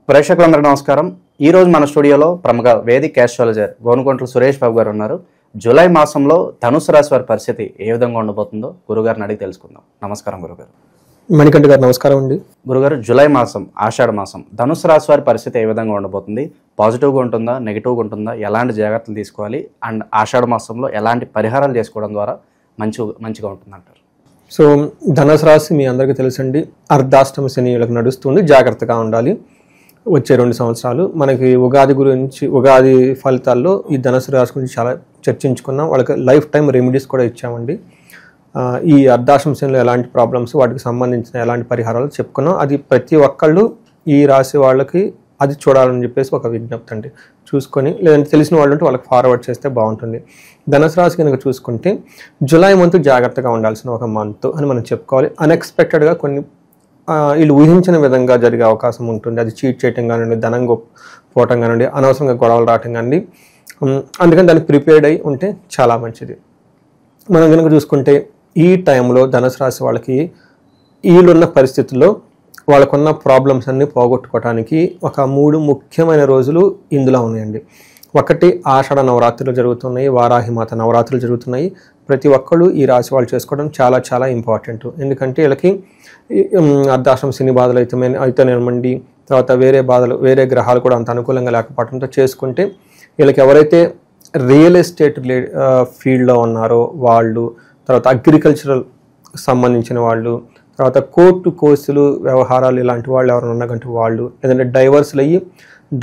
ప్రేక్షకులందరికీ నమస్కారం. ఈ రోజు మన స్టూడియోలో ప్రముఖ వేదిక్ ఆస్ట్రాలజర్ గోనుకొంట్ల సురేష్ బాబు గారు ఉన్నారు. జూలై మాసంలో ధనుసు రాశి వారి పరిస్థితి ఏ విధంగా ఉండబోతుందో గురుగారిని అడిగి తెలుసుకుందాం. నమస్కారం గురుగారు. మణికంఠ గారు నమస్కారం అండి. గురుగారు, జూలై మాసం ఆషాఢ మాసం ధనుసు రాశి వారి పరిస్థితి ఏ విధంగా ఉండబోతుంది? పాజిటివ్గా ఉంటుందా, నెగిటివ్గా ఉంటుందా, ఎలాంటి జాగ్రత్తలు తీసుకోవాలి, అండ్ ఆషాఢ మాసంలో ఎలాంటి పరిహారాలు చేసుకోవడం ద్వారా మంచిగా ఉంటుందంటారు? సో ధనుసు రాశి మీ అందరికీ తెలుసండి, అర్ధాష్టమ శని వీళ్ళకి నడుస్తుంది. జాగ్రత్తగా ఉండాలి. వచ్చే 2 సంవత్సరాలు మనకి ఉగాది ఫలితాల్లో ఈ ధనుసు రాశి గురించి చాలా చర్చించుకున్నాం. వాళ్ళకి లైఫ్ టైం రెమెడీస్ కూడా ఇచ్చామండి. ఈ అర్ధాష్టమ శనిలో ఎలాంటి ప్రాబ్లమ్స్, వాటికి సంబంధించిన ఎలాంటి పరిహారాలు చెప్పుకున్నాం. అది ప్రతి ఒక్కళ్ళు ఈ రాశి వాళ్ళకి అది చూడాలని చెప్పేసి ఒక విజ్ఞప్తి అండి. చూసుకొని లేదంటే తెలిసిన వాళ్ళు ఉంటే వాళ్ళకి ఫార్వర్డ్ చేస్తే బాగుంటుంది. ధనుసు రాశి కనుక చూసుకుంటే జూలై మంత్ జాగ్రత్తగా ఉండాల్సిన ఒక మంత్ అని మనం చెప్పుకోవాలి. అన్ఎక్స్పెక్టెడ్గా కొన్ని వీళ్ళు ఊహించిన విధంగా జరిగే అవకాశం ఉంటుంది. అది చీట్ చేయటం కానివ్వండి, ధనం పోవటం కానివ్వండి, అనవసరంగా గొడవలు రావటం కానివ్వండి. అందుకని దానికి ప్రిపేర్డ్ అయి ఉంటే చాలా మంచిది. మనం కనుక చూసుకుంటే ఈ టైంలో ధనుసు రాశి వాళ్ళకి వీళ్ళున్న పరిస్థితుల్లో వాళ్ళకున్న ప్రాబ్లమ్స్ అన్నీ పోగొట్టుకోవడానికి ఒక 3 ముఖ్యమైన రోజులు ఇందులో ఉన్నాయండి. ఒకటి ఆషాఢ నవరాత్రులు జరుగుతున్నాయి, వారాహిమాత నవరాత్రులు జరుగుతున్నాయి. ప్రతి ఒక్కళ్ళు ఈ రాశి వాళ్ళు చేసుకోవడం చాలా చాలా ఇంపార్టెంట్. ఎందుకంటే వీళ్ళకి అర్ధాష్టమ శని బాధలు అయితేనేమండి, తర్వాత వేరే గ్రహాలు కూడా అంత అనుకూలంగా లేకపోవడంతో చేసుకుంటే వీళ్ళకి ఎవరైతే రియల్ ఎస్టేట్ ఫీల్డ్లో ఉన్నారో వాళ్ళు, తర్వాత అగ్రికల్చరల్ సంబంధించిన వాళ్ళు, తర్వాత కోర్టు కేసులు వ్యవహారాలు ఇలాంటి వాళ్ళు ఎవరైనా ఉన్నాకంటే వాళ్ళు, లేదంటే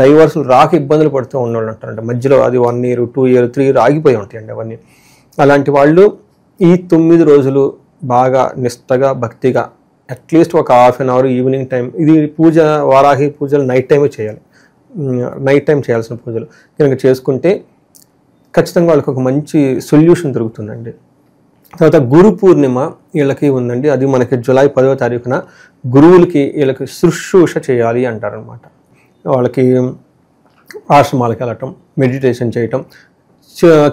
డైవర్సులు రాక ఇబ్బందులు పడుతూ ఉన్నవాళ్ళు అంటారంట. మధ్యలో అది 1 year 2 year 3 year ఆగిపోయి ఉంటాయండి అవన్నీ. అలాంటి వాళ్ళు ఈ 9 రోజులు బాగా నిష్టగా భక్తిగా అట్లీస్ట్ ఒక ½ an hour ఈవినింగ్ టైం, ఇది పూజ వారాహి పూజలు నైట్ టైమే చేయాలి. నైట్ టైం చేయాల్సిన పూజలు కనుక చేసుకుంటే ఖచ్చితంగా వాళ్ళకి ఒక మంచి సొల్యూషన్ దొరుకుతుందండి. తర్వాత గురు పూర్ణిమ వీళ్ళకి ఉందండి. అది మనకి జూలై 10వ తారీఖున గురువులకి వీళ్ళకి శుశ్రూష చేయాలి అంటారనమాట. వాళ్ళకి ఆశ్రమాలకి వెళ్ళటం, మెడిటేషన్ చేయటం,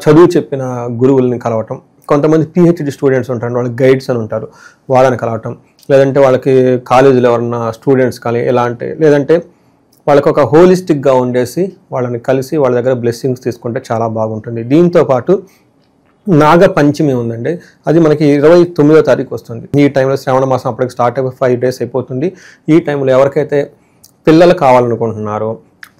చదువు చెప్పిన గురువుల్ని కలవటం. కొంతమంది PhD స్టూడెంట్స్ ఉంటారు, వాళ్ళకి గైడ్స్ అని ఉంటారు, వాళ్ళని కలవటం. లేదంటే వాళ్ళకి కాలేజీలో ఎవరన్నా స్టూడెంట్స్ లేదంటే వాళ్ళకి ఒక హోలిస్టిక్గా ఉండేసి వాళ్ళని కలిసి వాళ్ళ దగ్గర బ్లెస్సింగ్స్ తీసుకుంటే చాలా బాగుంటుంది. దీంతోపాటు నాగ పంచమి ఉందండి. అది మనకి 29వ తారీఖు వస్తుంది. ఈ టైంలో శ్రావణ మాసం అప్పటికి స్టార్ట్ అయిపోయి 5 days అయిపోతుంది. ఈ టైంలో ఎవరికైతే పిల్లలు కావాలనుకుంటున్నారో,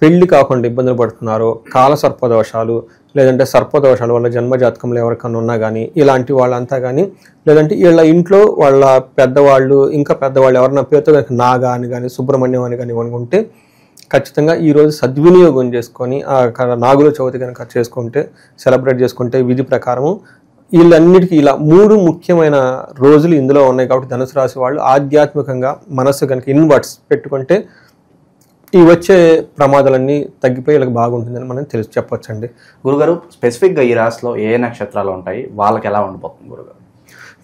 పెళ్లి కాకుండా ఇబ్బందులు పడుతున్నారో, కాల సర్పదోషాలు లేదంటే సర్పదోషాలు వాళ్ళ జన్మజాతకంలో ఎవరికన్నా ఉన్నా కానీ ఇలాంటి వాళ్ళంతా కానీ, లేదంటే వీళ్ళ ఇంట్లో వాళ్ళ పెద్దవాళ్ళు ఎవరన్నా పేరుతో కనుక నాగా అని కానీ సుబ్రహ్మణ్యం అని కానీ అనుకుంటే ఖచ్చితంగా ఈరోజు సద్వినియోగం చేసుకొని నాగుల చవితి కనుక సెలబ్రేట్ చేసుకుంటే విధి ప్రకారము వీళ్ళన్నిటికీ ఇలా 3 ముఖ్యమైన రోజులు ఇందులో ఉన్నాయి. కాబట్టి ధనుసు రాశి వాళ్ళు ఆధ్యాత్మికంగా మనస్సు కనుక ఇన్వర్ట్స్ పెట్టుకుంటే ఈ వచ్చే ప్రమాదాలన్నీ తగ్గిపోయి వీళ్ళకి బాగుంటుందని మనం చెప్పొచ్చండి. గురుగారు, స్పెసిఫిక్గా ఈ రాశిలో ఏ నక్షత్రాలు ఉంటాయి, వాళ్ళకి ఎలా ఉండిపోతుంది గురుగారు?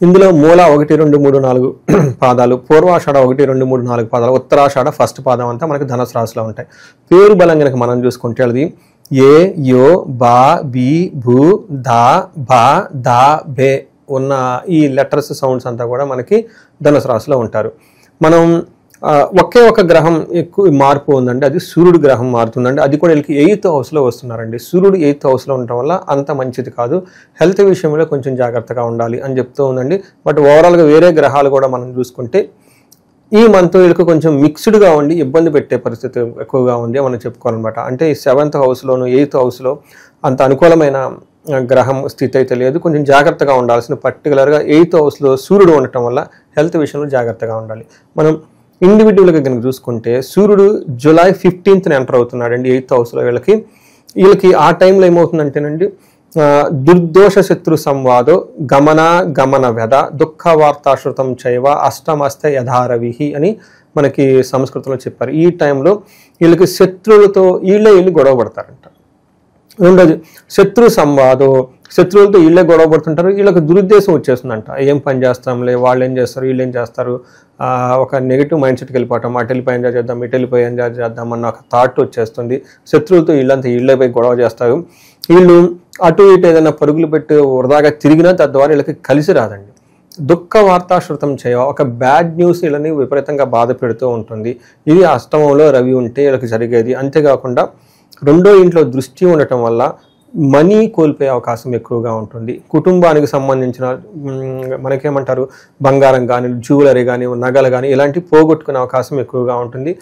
ఇందులో మూల 1, 2, 3, 4 పాదాలు, పూర్వాషాఢ 1, 2, 3, 4 పాదాలు, ఉత్తరాషాఢ ఫస్ట్ పాదం అంతా మనకి ధనుసు రాశిలో ఉంటాయి. పేరు బలం కనుక మనం చూసుకుంటే అది ఏ, యో, బా, బి, భూ, దా, బా, దా, బే ఉన్న ఈ లెటర్స్ సౌండ్స్ అంతా కూడా మనకి ధనుసు రాశిలో ఉంటారు. మనం ఒకే ఒక గ్రహం ఎక్కువ మార్పు ఉందండి, అది సూర్యుడు గ్రహం మారుతుందండి. అది కూడా వీళ్ళకి 8th హౌస్లో వస్తున్నారండి. సూర్యుడు 8th హౌస్లో ఉండటం వల్ల అంత మంచిది కాదు. హెల్త్ విషయంలో కొంచెం జాగ్రత్తగా ఉండాలి అని చెప్తూ ఉందండి. బట్ ఓవరాల్గా వేరే గ్రహాలు కూడా మనం చూసుకుంటే ఈ మంత్ వీళ్ళకి కొంచెం మిక్స్డ్గా ఉండి ఇబ్బంది పెట్టే పరిస్థితి ఎక్కువగా ఉంది మనం చెప్పుకోవాలన్నమాట. అంటే ఈ 7th హౌస్లోను 8th హౌస్లో అంత అనుకూలమైన గ్రహం స్థితి అయితే లేదు. కొంచెం జాగ్రత్తగా ఉండాల్సిన, పర్టికులర్గా 8th హౌస్లో సూర్యుడు ఉండటం వల్ల హెల్త్ విషయంలో జాగ్రత్తగా ఉండాలి. మనం ఇండివిజువల్గా కనుక చూసుకుంటే సూర్యుడు జూలై 15th ఎంటర్ అవుతున్నాడండి 8th హౌస్లో. వీళ్ళకి ఆ టైంలో ఏమవుతుందంటేనండి, దుర్దోష శత్రు సంవాదో గమన వ్యధ దుఃఖ వార్తాశ్రుతం చైవ అష్టమస్త యథారవిహి అని మనకి సంస్కృతంలో చెప్పారు. ఈ టైంలో వీళ్ళకి శత్రువులతో వీళ్ళే గొడవ పడతారంట. రెండోది శత్రు సంవాదో, శత్రువులతో వీళ్ళే గొడవ పడుతుంటారు. వీళ్ళకి దురుద్దేశం వచ్చేస్తుందంట. ఏం పని చేస్తాంలే, వాళ్ళు ఏం చేస్తారు, వీళ్ళు ఏం చేస్తారు, ఒక నెగిటివ్ మైండ్ సెట్కి వెళ్ళిపోవటం, అటు వెళ్ళిపోయి ఎంజాయ్ చేద్దాం, ఇటు వెళ్ళిపోయి ఎంజాయ్ చేద్దాం అన్న ఒక థాట్ వచ్చేస్తుంది. శత్రువులతో వీళ్ళే పోయి గొడవ చేస్తారు. వీళ్ళు అటు ఇటు ఏదైనా పరుగులు పెట్టి వృధాగా తిరిగినా తద్వారా వీళ్ళకి కలిసి రాదండి. దుఃఖ వార్తాశ్రుతం చేయ, ఒక బ్యాడ్ న్యూస్ వీళ్ళని విపరీతంగా బాధ పెడుతూ ఉంటుంది. ఇది అష్టమంలో రవి ఉంటే వీళ్ళకి జరిగేది. అంతేకాకుండా రెండో ఇంట్లో దృష్టి ఉండటం వల్ల మనీ కోల్పోయే అవకాశం ఎక్కువగా ఉంటుంది. కుటుంబానికి సంబంధించిన మనకేమంటారు బంగారం కానీ, జ్యువెలరీ కానీ, నగలు కానీ ఇలాంటివి పోగొట్టుకునే అవకాశం ఎక్కువగా ఉంటుంది.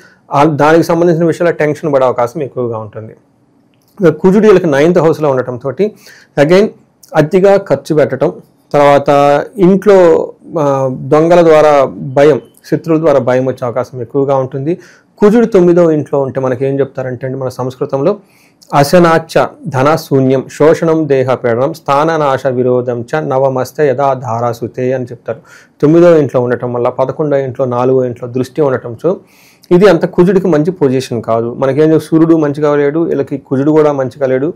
దానికి సంబంధించిన విషయాల్లో టెన్షన్ పడే అవకాశం ఎక్కువగా ఉంటుంది. కుజుడు వీళ్ళకి 9th హౌస్లో ఉండటంతో అగైన్ అతిగా ఖర్చు పెట్టడం, తర్వాత ఇంట్లో దొంగల ద్వారా భయం, శత్రువుల ద్వారా భయం వచ్చే అవకాశం ఎక్కువగా ఉంటుంది. కుజుడు 9వ ఇంట్లో ఉంటే మనకి ఏం చెప్తారంటే మన సంస్కృతంలో అశనాచ ధన శూన్యం శోషణం దేహపీడనం స్థాననాశ విరోధం చ నవమస్తే యథా ధారాసుతే అని చెప్తారు. 9వ ఇంట్లో ఉండటం వల్ల 11వ ఇంట్లో 4వ ఇంట్లో దృష్టి ఉండటంతో ఇది అంత కుజుడికి మంచి పొజిషన్ కాదు. మనకేం సూర్యుడు మంచిగా లేడు, వీళ్ళకి కుజుడు కూడా మంచిగా లేడు.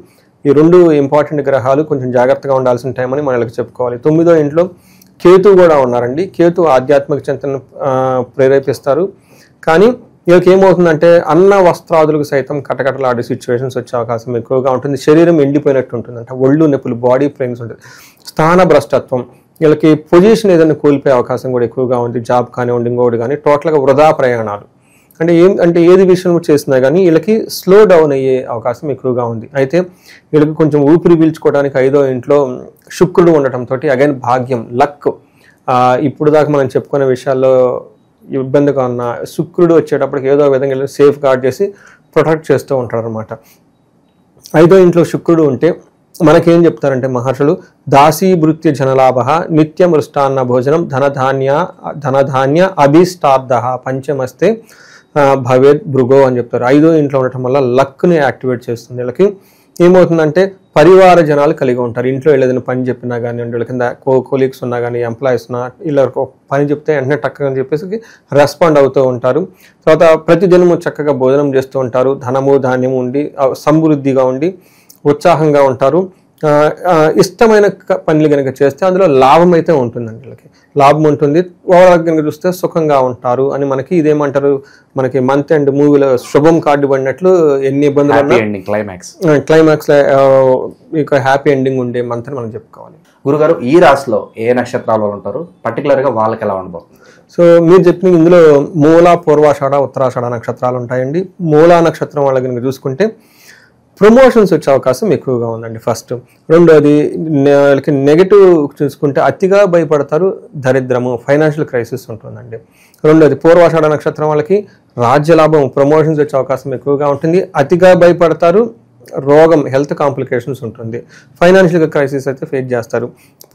ఈ రెండు ఇంపార్టెంట్ గ్రహాలు కొంచెం జాగ్రత్తగా ఉండాల్సిన టైం అని మనకి చెప్పుకోవాలి. 9వ ఇంట్లో కేతు కూడా ఉన్నారండి. కేతు ఆధ్యాత్మిక చింతనను ప్రేరేపిస్తారు. కానీ వీళ్ళకి ఏమవుతుందంటే అన్న వస్త్రాదులకు సైతం కటకటలాడే సిచ్యువేషన్స్ వచ్చే అవకాశం ఎక్కువగా ఉంటుంది. శరీరం ఎండిపోయినట్టు ఉంటుందంట, ఒళ్ళు నొప్పులు, బాడీ పెయిన్స్ ఉంటుంది. స్థాన భ్రష్టత్వం, వీళ్ళకి పొజిషన్ ఏదైనా కోల్పోయే అవకాశం కూడా ఎక్కువగా ఉంది. జాబ్ కానివ్వండి, ఇంకోటి కానీ టోటల్గా వృధా ప్రయాణాలు అంటే ఏది విషయం చేసినా కానీ వీళ్ళకి స్లో డౌన్ అయ్యే అవకాశం ఎక్కువగా ఉంది. అయితే వీళ్ళకి కొంచెం ఊపిరి పీల్చుకోవడానికి 5వ ఇంట్లో శుక్రుడు ఉండటంతో అగైన్ భాగ్యం, లక్, ఇప్పుడు దాకా మనం చెప్పుకునే విషయాల్లో ఇబ్బందిగా ఉన్న శుక్రుడు వచ్చేటప్పటికి ఏదో విధంగా సేఫ్ గార్డ్ చేసి ప్రొటెక్ట్ చేస్తూ ఉంటారు అనమాట. 5వ ఇంట్లో శుక్రుడు ఉంటే మనకేం చెప్తారంటే మహర్షులు దాసీభృత్య జనలాభ నిత్య మృష్టాన్న భోజనం ధనధాన్య అభిష్టార్థ పంచమస్తే భవేద్ భృగో అని చెప్తారు. 5వ ఇంట్లో ఉండటం వల్ల లక్ని యాక్టివేట్ చేస్తుంది. వీళ్ళకి ఏమవుతుందంటే పరివార జనాలు కలిగి ఉంటారు. ఇంట్లో ఏదైనా పని చెప్పినా కానీ, వీళ్ళ కింద కోలీగ్స్ ఉన్నా కానీ, ఎంప్లాయీస్ ఉన్నా, వీళ్ళకి పని చెప్తే వెంటనే టక్కగా అని చెప్పేసి రెస్పాండ్ అవుతూ ఉంటారు. తర్వాత ప్రతిదినము చక్కగా భోజనం చేస్తూ ఉంటారు. ధనము ధాన్యము ఉండి సమృద్ధిగా ఉండి ఉత్సాహంగా ఉంటారు. ఇష్టమైన పనులు కనుక చేస్తే అందులో లాభం అయితే ఉంటుందండి. వీళ్ళకి లాభం ఉంటుంది. ఓవరాల్ కనుక చూస్తే సుఖంగా ఉంటారు అని మనకి ఇదేమంటారు, మనకి మంత్ ఎండ్ మూవీలో శుభం కార్డు పడినట్లు ఎన్ని ఇబ్బందులు క్లైమాక్స్ మీకు హ్యాపీ ఎండింగ్ ఉండే మంత్ అని మనం చెప్పుకోవాలి. గురుగారు, ఈ రాశిలో ఏ నక్షత్రాలు ఉంటారు, పర్టికులర్గా వాళ్ళకి ఎలా ఉండబోతుంది? సో మీరు చెప్పిన ఇందులో మూల, పూర్వాషాఢ, ఉత్తరాషాఢ నక్షత్రాలు ఉంటాయండి. మూలా నక్షత్రం వాళ్ళ కనుక చూసుకుంటే ప్రమోషన్స్ వచ్చే అవకాశం ఎక్కువగా ఉందండి. ఫస్ట్. రెండోది వాళ్ళకి నెగిటివ్ చూసుకుంటే అతిగా భయపడతారు, దరిద్రము, ఫైనాన్షియల్ క్రైసిస్ ఉంటుందండి. రెండోది పూర్వాషాఢ నక్షత్రం వాళ్ళకి రాజ్యలాభం, ప్రమోషన్స్ వచ్చే అవకాశం ఎక్కువగా ఉంటుంది. అతిగా భయపడతారు, రోగం, హెల్త్ కాంప్లికేషన్స్ ఉంటుంది, ఫైనాన్షియల్ క్రైసిస్ అయితే ఫేస్ చేస్తారు.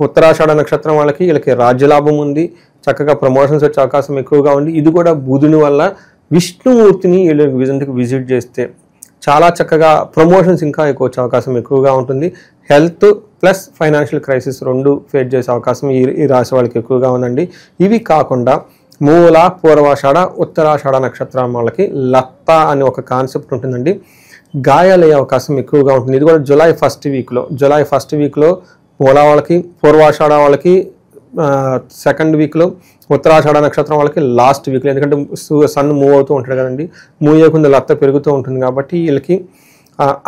ఉత్తరాషాఢ నక్షత్రం వాళ్ళకి వీళ్ళకి రాజ్యలాభం ఉంది, చక్కగా ప్రమోషన్స్ వచ్చే అవకాశం ఎక్కువగా ఉంది. ఇది కూడా బుధుని వల్ల. విష్ణుమూర్తిని వీళ్ళకి విజిట్ చేస్తే చాలా చక్కగా ప్రమోషన్స్ ఇంకా ఎక్కువ వచ్చే అవకాశం ఎక్కువగా ఉంటుంది. హెల్త్ ప్లస్ ఫైనాన్షియల్ క్రైసిస్ రెండు ఫేస్ చేసే అవకాశం ఈ రాశి వాళ్ళకి ఎక్కువగా ఉందండి. ఇవి కాకుండా మూల, పూర్వాషాఢ, ఉత్తరాషాఢ నక్షత్రం వాళ్ళకి లత్త అనే ఒక కాన్సెప్ట్ ఉంటుందండి. గాయాలయ్యే అవకాశం ఎక్కువగా ఉంటుంది. ఇది కూడా జూలై ఫస్ట్ వీక్లో మూల వాళ్ళకి, పూర్వాషాఢ వాళ్ళకి సెకండ్ వీక్లో, ఉత్తరాషాఢ నక్షత్రం వాళ్ళకి లాస్ట్ వీక్లో. ఎందుకంటే సన్ మూవ్ అవుతూ ఉంటాడు కదండి, మూవ్ అయ్యకుండా లత్త పెరుగుతూ ఉంటుంది కాబట్టి వీళ్ళకి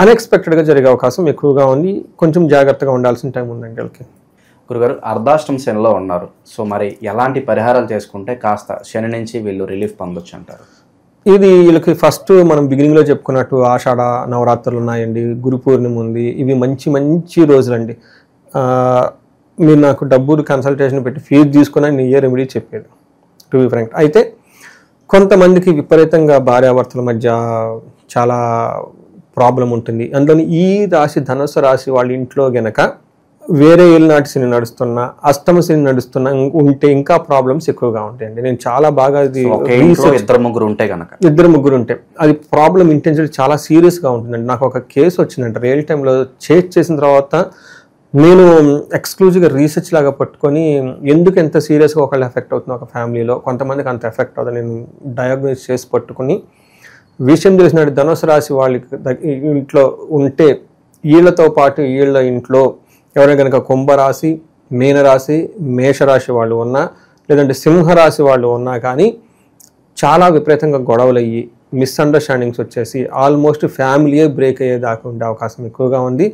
అన్ఎక్స్పెక్టెడ్గా జరిగే అవకాశం ఎక్కువగా ఉంది. కొంచెం జాగ్రత్తగా ఉండాల్సిన టైం ఉందండి వీళ్ళకి. గురుగారు, అర్ధాష్టమ శనిలో ఉన్నారు. సో మరి ఎలాంటి పరిహారాలు చేసుకుంటే కాస్త శని నుంచి వీళ్ళు రిలీఫ్ పొందొచ్చు అంటారు? ఇది వీళ్ళకి ఫస్ట్ మనం బిగినింగ్లో చెప్పుకున్నట్టు ఆషాఢ నవరాత్రులు ఉన్నాయండి, గురు పూర్ణిమ ఉంది. ఇవి మంచి రోజులండి. మీరు నాకు డబ్బులు కన్సల్టేషన్ పెట్టి ఫీజు తీసుకున్నా నేను ఏ రెమెడీ చెప్పేది, టు బి ఫ్రాంక్. అయితే కొంతమందికి విపరీతంగా భార్యాభర్తల మధ్య చాలా ప్రాబ్లం ఉంటుంది. అందులోని ఈ రాశి ధనుసు రాశి వాళ్ళ ఇంట్లో గనక వేరే ఏళ్ళనాటి శని నడుస్తున్నా, అష్టమ శని నడుస్తున్నా ఉంటే ఇంకా ప్రాబ్లమ్స్ ఎక్కువగా ఉంటాయండి. నేను చాలా బాగా ఇద్దరు ముగ్గురు ఉంటే అది ప్రాబ్లం ఇంటెన్సిటీ చాలా సీరియస్గా ఉంటుందండి. నాకు ఒక కేసు వచ్చిందంటే రియల్ టైంలో చేసిన తర్వాత నేను ఎక్స్క్లూజివ్గా రీసెర్చ్ లాగా పట్టుకొని ఎందుకు ఎంత సీరియస్గా ఒకళ్ళు ఎఫెక్ట్ అవుతుంది ఒక ఫ్యామిలీలో, కొంతమందికి అంత ఎఫెక్ట్ అవుతుంది నేను డయాగ్నోస్ చేసి పట్టుకుని విషయం తెలిసినట్టు ధనుసు రాశి వాళ్ళకి ఇంట్లో ఉంటే వీళ్ళతో పాటు వీళ్ళ ఇంట్లో ఎవరైనా కనుక కుంభరాశి, మీనరాశి, మేషరాశి వాళ్ళు ఉన్నా, లేదంటే సింహరాశి వాళ్ళు ఉన్నా కానీ చాలా విపరీతంగా గొడవలు అయ్యి మిస్అండర్స్టాండింగ్స్ వచ్చేసి ఆల్మోస్ట్ ఫ్యామిలీయే బ్రేక్ అయ్యేదాకా ఉండే అవకాశం ఎక్కువగా ఉంది.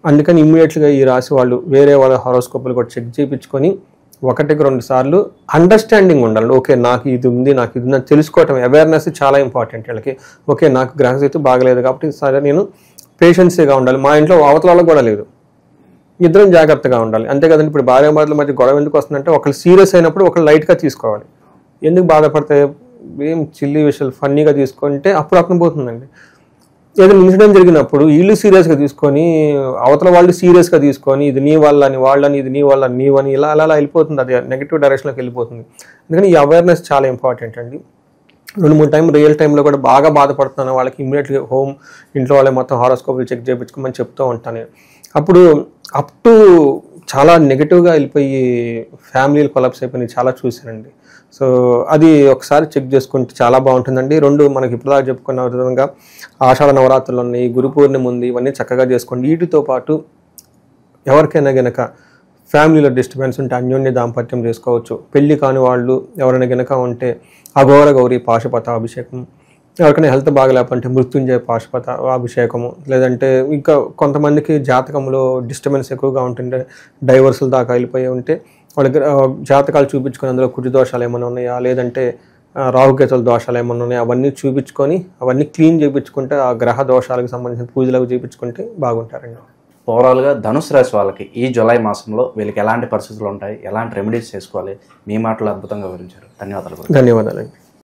అందుకని ఇమ్మీడియట్గా ఈ రాశి వాళ్ళు వేరే వాళ్ళ హారోస్కోప్లు కూడా చెక్ చేయించుకొని ఒకటికి 2 సార్లు అండర్స్టాండింగ్ ఉండాలి. ఓకే, నాకు ఇది ఉంది, నాకు ఇది ఉందని తెలుసుకోవటం, అవేర్నెస్ చాలా ఇంపార్టెంట్ వీళ్ళకి. ఓకే, నాకు గ్రహస్థితి బాగలేదు కాబట్టి సరే నేను పేషెన్సీగా ఉండాలి. మా ఇంట్లో అవతల వాళ్ళకి కూడా లేదు, ఇద్దరం జాగ్రత్తగా ఉండాలి. అంతే కదండి. ఇప్పుడు భార్యాభర్తల మధ్య గొడవ ఎందుకు వస్తుందంటే ఒకళ్ళు సీరియస్ అయినప్పుడు ఒకళ్ళు లైట్గా తీసుకోవాలి. ఎందుకు బాధపడితే ఏం చిల్లీ విషయాలు ఫన్నీగా తీసుకుంటే అప్పుడు అక్కడ పోతుందండి. ఏదైనా ఇన్సిడెంట్ జరిగినప్పుడు వీళ్ళు సీరియస్గా తీసుకొని అవతల వాళ్ళు సీరియస్గా తీసుకొని ఇది నీ వాళ్ళని వాళ్ళని, ఇది నీ వాళ్ళని నీవని, ఇలా అలా వెళ్ళిపోతుంది. అది నెగిటివ్ డైరెక్షన్లోకి వెళ్ళిపోతుంది. అందుకని ఈ అవేర్నెస్ చాలా ఇంపార్టెంట్ అండి. 2-3 టైం రియల్ టైంలో కూడా బాగా బాధపడుతున్నాను వాళ్ళకి ఇమ్మీడియట్గా ఇంట్లో వాళ్ళే మొత్తం హారోస్కోప్లు చెక్ చేయించుకోమని చెప్తూ ఉంటాను. అప్పుడు అప్ టు చాలా నెగిటివ్గా వెళ్ళిపోయి ఫ్యామిలీలు కొలాప్స్ అయిపోయినాయి, చాలా చూశానండి. సో అది ఒకసారి చెక్ చేసుకుంటే చాలా బాగుంటుందండి. 2 మనకి ఇప్పుడు చెప్పుకున్న విధంగా ఆషాఢ నవరాత్రులు ఉన్నాయి, గురు పూర్ణిమ ఉంది, ఇవన్నీ చక్కగా చేసుకోండి. వీటితో పాటు ఎవరికైనా గనక ఫ్యామిలీలో డిస్టర్బెన్స్ ఉంటే అన్యోన్య దాంపత్యం చేసుకోవచ్చు. పెళ్లి కాని వాళ్ళు ఎవరైనా గనక ఉంటే అఘోర గౌరీ పాశుపత అభిషేకం, ఎవరికైనా హెల్త్ బాగలేకపోతే మృత్యుంజయ పాశుపత అభిషేకము, లేదంటే ఇంకా కొంతమందికి జాతకంలో డిస్టర్బెన్స్ ఎక్కువగా ఉంటుంటే డైవర్సుల దాకా వెళ్ళిపోయి ఉంటే వాళ్ళకి జాతకాలు చూపించుకొని అందులో కుజ దోషాలు ఏమైనా ఉన్నాయా, లేదంటే రాహుకేతుల దోషాలు ఏమైనా ఉన్నాయా, అవన్నీ చూపించుకొని అవన్నీ క్లీన్ చేయించుకుంటే ఆ గ్రహ దోషాలకు సంబంధించిన పూజలకు చేయించుకుంటే బాగుంటారండి. ఓవరాల్గా ధనుసు రాశి వాళ్ళకి ఈ జూలై మాసంలో వీళ్ళకి ఎలాంటి పరిస్థితులు ఉంటాయి, ఎలాంటి రెమెడీస్ చేసుకోవాలి, మీ మాటలు అద్భుతంగా వివరించారు. ధన్యవాదాలు. ధన్యవాదాలండి.